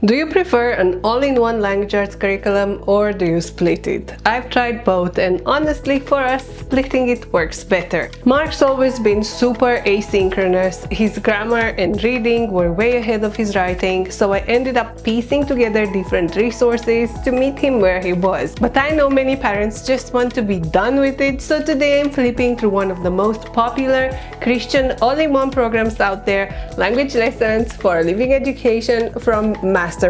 Do you prefer an all-in-one language arts curriculum or do you split it? I've tried both and honestly for us splitting it works better. Mark's always been super asynchronous, his grammar and reading were way ahead of his writing, so I ended up piecing together different resources to meet him where he was. But I know many parents just want to be done with it, so today I'm flipping through one of the most popular Christian all-in-one programs out there, Language Lessons for a Living Education from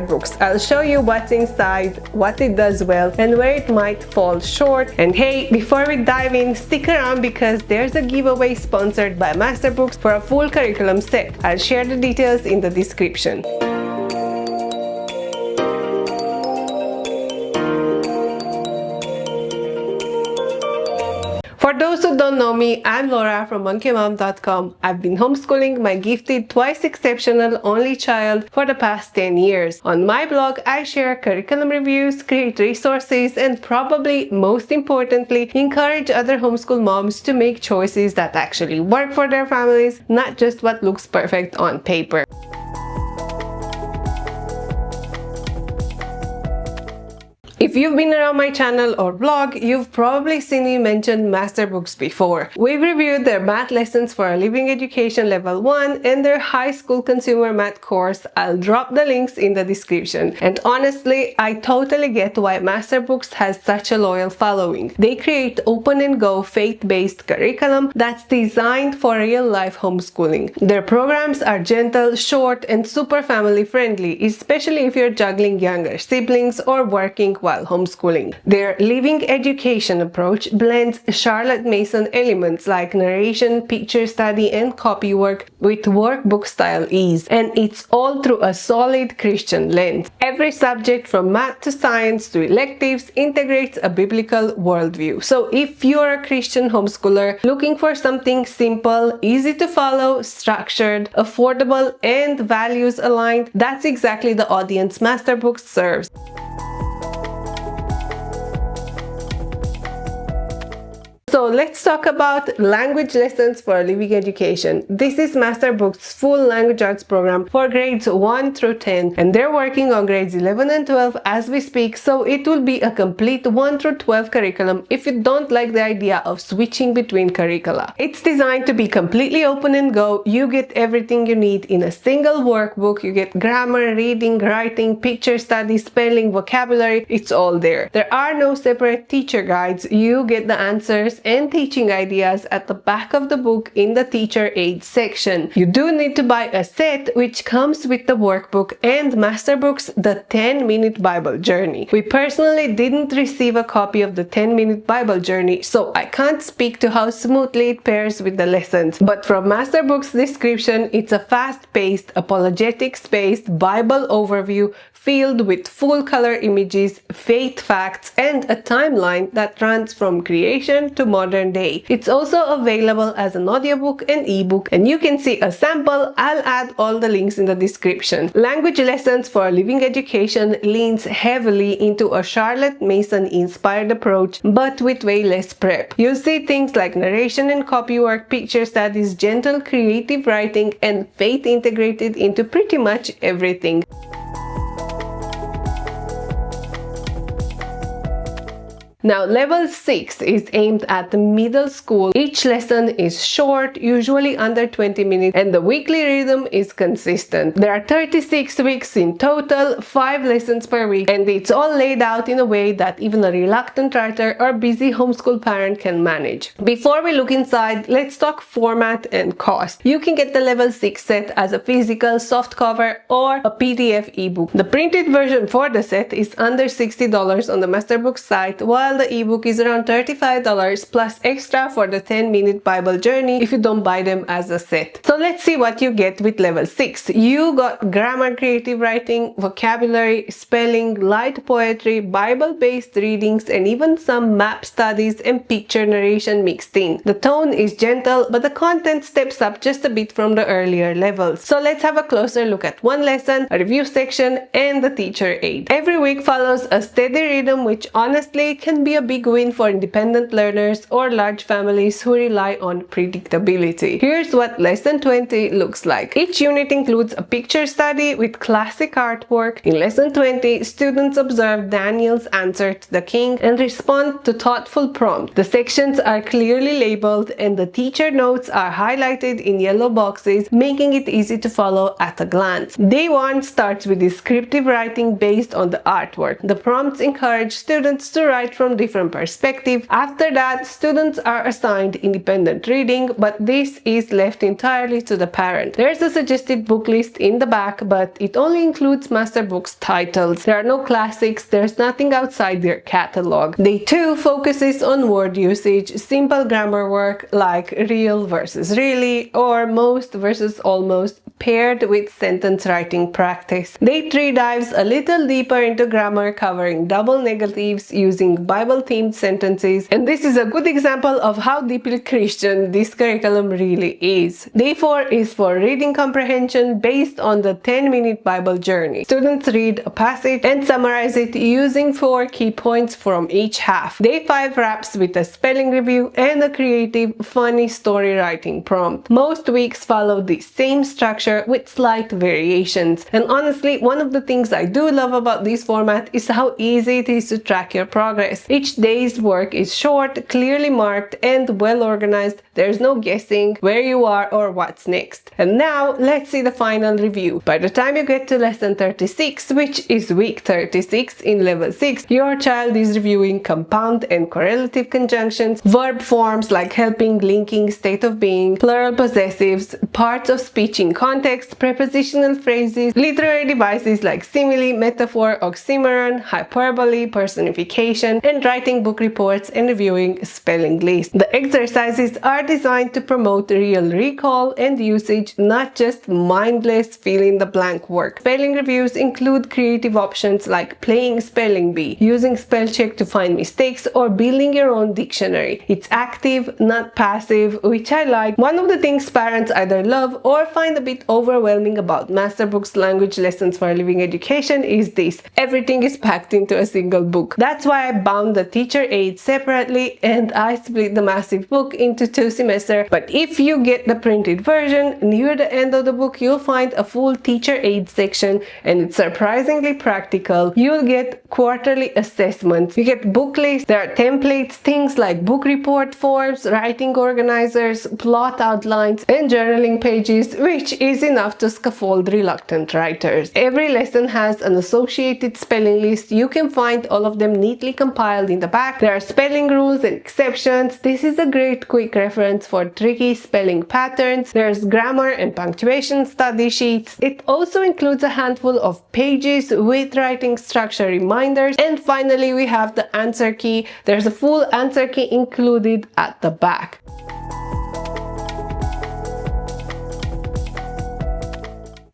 Books. I'll show you what's inside, what it does well, and where it might fall short. And hey, before we dive in, stick around because there's a giveaway sponsored by Books for a full curriculum set. I'll share the details in the description. For those who don't know me, I'm Laura from monkeymom.com. I've been homeschooling my gifted, twice exceptional only child for the past 10 years. On my blog, I share curriculum reviews, create resources, and probably most importantly, encourage other homeschool moms to make choices that actually work for their families, not just what looks perfect on paper. If you've been around my channel or blog, you've probably seen me mention Books before. We've reviewed their math lessons for a living education level 1 and their high school consumer math course. I'll drop the links in the description. And honestly, I totally get why Books has such a loyal following. They create open and go faith-based curriculum that's designed for real-life homeschooling. Their programs are gentle, short, and super family friendly, especially if you're juggling younger siblings or working while homeschooling. Their living education approach blends Charlotte Mason elements like narration, picture study, and copywork with workbook style ease, and it's all through a solid Christian lens. Every subject from math to science to electives integrates a biblical worldview. So if you're a Christian homeschooler looking for something simple, easy to follow, structured, affordable, and values aligned, that's exactly the audience Books serves. So let's talk about language lessons for a living education. This is Books' full language arts program for grades 1 through 10, and they're working on grades 11 and 12 as we speak, so it will be a complete 1 through 12 curriculum if you don't like the idea of switching between curricula. It's designed to be completely open and go. You get everything you need in a single workbook. You get grammar, reading, writing, picture study, spelling, vocabulary. It's all there. There are no separate teacher guides. You get the answers and teaching ideas at the back of the book in the teacher aid section. You do need to buy a set which comes with the workbook and Books, the 10-minute Bible journey. We personally didn't receive a copy of the 10-minute Bible journey, so I can't speak to how smoothly it pairs with the lessons. But from Books' description, it's a fast-paced, apologetics-based Bible overview filled with full-color images, faith facts, and a timeline that runs from creation to modern day. It's also available as an audiobook and ebook, and you can see a sample. I'll add all the links in the description. Language Lessons for a Living Education leans heavily into a Charlotte Mason inspired approach, but with way less prep. You'll see things like narration and copywork, picture studies, gentle creative writing, and faith integrated into pretty much everything. Now, level 6 is aimed at the middle school. Each lesson is short, usually under 20 minutes, and the weekly rhythm is consistent. There are 36 weeks in total, 5 lessons per week, and it's all laid out in a way that even a reluctant writer or busy homeschool parent can manage. Before we look inside, let's talk format and cost. You can get the level 6 set as a physical softcover or a PDF ebook. The printed version for the set is under $60 on the Books site, while the ebook is around $35 plus extra for the 10-minute Bible journey if you don't buy them as a set. So let's see what you get with level 6. You got grammar, creative writing, vocabulary, spelling, light poetry, Bible-based readings, and even some map studies and picture narration mixed in. The tone is gentle, but the content steps up just a bit from the earlier levels. So let's have a closer look at one lesson, a review section, and the teacher aid. Every week follows a steady rhythm which honestly can can be a big win for independent learners or large families who rely on predictability. Here's what Lesson 20 looks like. Each unit includes a picture study with classic artwork. In Lesson 20, students observe Daniel's answer to the king and respond to thoughtful prompts. The sections are clearly labeled and the teacher notes are highlighted in yellow boxes, making it easy to follow at a glance. Day 1 starts with descriptive writing based on the artwork. The prompts encourage students to write from different perspectives. After that, students are assigned independent reading, but this is left entirely to the parent. There's a suggested book list in the back, but it only includes master books titles. There are no classics, there's nothing outside their catalog. Day 2 focuses on word usage, simple grammar work like real versus really or most versus almost, paired with sentence writing practice. Day 3 dives a little deeper into grammar, covering double negatives using Bible-themed sentences, and this is a good example of how deeply Christian this curriculum really is. Day 4 is for reading comprehension based on the 10-minute Bible journey. Students read a passage and summarize it using 4 key points from each half. Day 5 wraps with a spelling review and a creative, funny story writing prompt. Most weeks follow the same structure with slight variations, and honestly, one of the things I do love about this format is how easy it is to track your progress. Each day's work is short, clearly marked, and well organized. There's no guessing where you are or what's next. And now, let's see the final review. By the time you get to lesson 36, which is week 36 in level 6, your child is reviewing compound and correlative conjunctions, verb forms like helping, linking, state of being, plural possessives, parts of speech in context, prepositional phrases, literary devices like simile, metaphor, oxymoron, hyperbole, personification, and writing book reports and reviewing spelling lists. The exercises are designed to promote real recall and usage, not just mindless fill-in-the-blank work. Spelling reviews include creative options like playing spelling bee, using spell check to find mistakes, or building your own dictionary. It's active, not passive, which I like. One of the things parents either love or find a bit overwhelming about Masterbooks Language Lessons for a Living Education is this: everything is packed into a single book. That's why I bound the teacher aid separately and I split the massive book into 2 semesters. But if you get the printed version, near the end of the book you'll find a full teacher aid section, and it's surprisingly practical. You'll get quarterly assessments, you get book lists, there are templates, things like book report forms, writing organizers, plot outlines, and journaling pages, which is enough to scaffold reluctant writers. Every lesson has an associated spelling list. You can find all of them neatly compiled in the back. There are spelling rules and exceptions. This is a great quick reference for tricky spelling patterns. There's grammar and punctuation study sheets. It also includes a handful of pages with writing structure reminders. And finally, we have the answer key. There's a full answer key included at the back.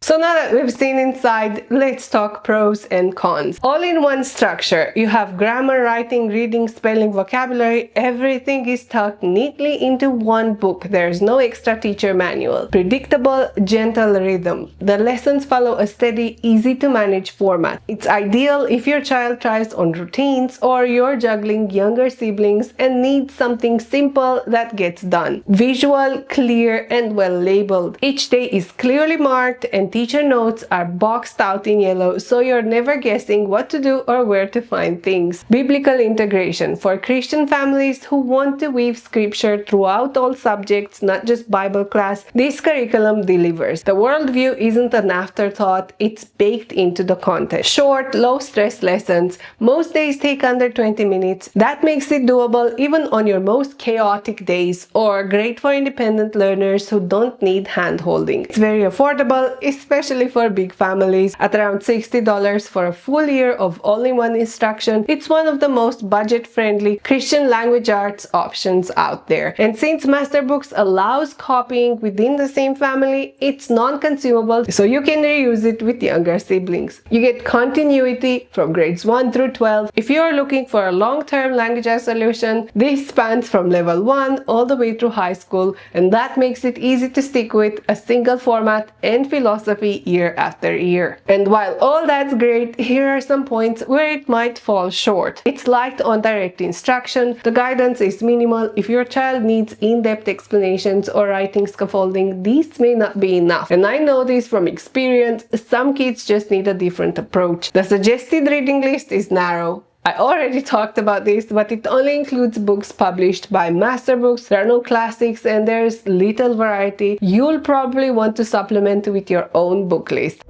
So now that we've seen inside, let's talk pros and cons. All in one structure. You have grammar, writing, reading, spelling, vocabulary. Everything is tucked neatly into one book. There's no extra teacher manual. Predictable, gentle rhythm. The lessons follow a steady, easy to manage format. It's ideal if your child tries on routines or you're juggling younger siblings and needs something simple that gets done. Visual, clear, and well labeled. Each day is clearly marked and teacher notes are boxed out in yellow, so you're never guessing what to do or where to find things. Biblical integration. For Christian families who want to weave scripture throughout all subjects, not just Bible class, this curriculum delivers. The worldview isn't an afterthought, it's baked into the content. Short, low-stress lessons. Most days take under 20 minutes. That makes it doable even on your most chaotic days, or great for independent learners who don't need hand-holding. It's very affordable, especially for big families. At around $60 for a full year of all-in-one instruction, it's one of the most budget-friendly Christian language arts options out there. And since Masterbooks allows copying within the same family, it's non-consumable, so you can reuse it with younger siblings. You get continuity from grades 1 through 12. If you're looking for a long-term language arts solution, this spans from level 1 all the way through high school, and that makes it easy to stick with a single format and philosophy philosophy year after year. And while all that's great, here are some points where it might fall short. It's light on direct instruction, the guidance is minimal. If your child needs in-depth explanations or writing scaffolding, these may not be enough. And I know this from experience, some kids just need a different approach. The suggested reading list is narrow. I already talked about this, but it only includes books published by master books. There are no classics and there's little variety. You'll probably want to supplement with your own book list.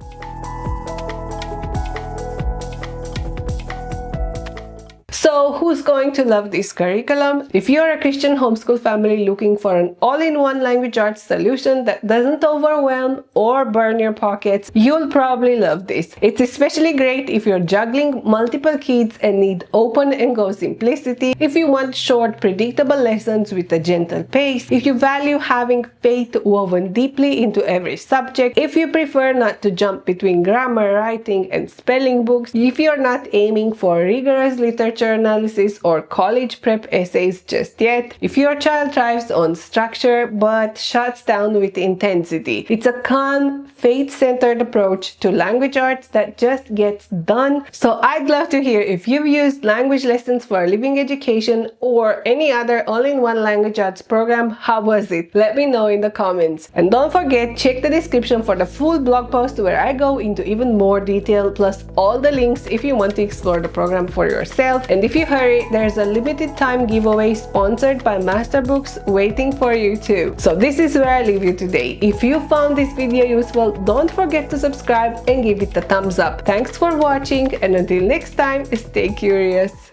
So who's going to love this curriculum? If you're a Christian homeschool family looking for an all-in-one language arts solution that doesn't overwhelm or burn your pockets, you'll probably love this. It's especially great if you're juggling multiple kids and need open and go simplicity, if you want short, predictable lessons with a gentle pace, if you value having faith woven deeply into every subject, if you prefer not to jump between grammar, writing, and spelling books, if you're not aiming for rigorous literature analysis or college prep essays just yet, if your child thrives on structure but shuts down with intensity. It's a calm, faith-centered approach to language arts that just gets done. So I'd love to hear if you've used language lessons for a living education or any other all-in-one language arts program. How was it? Let me know in the comments. And don't forget, check the description for the full blog post where I go into even more detail, plus all the links if you want to explore the program for yourself. And if you hurry, there's a limited time giveaway sponsored by Master Books waiting for you too. So this is where I leave you today. If you found this video useful, don't forget to subscribe and give it a thumbs up. Thanks for watching, and until next time, stay curious.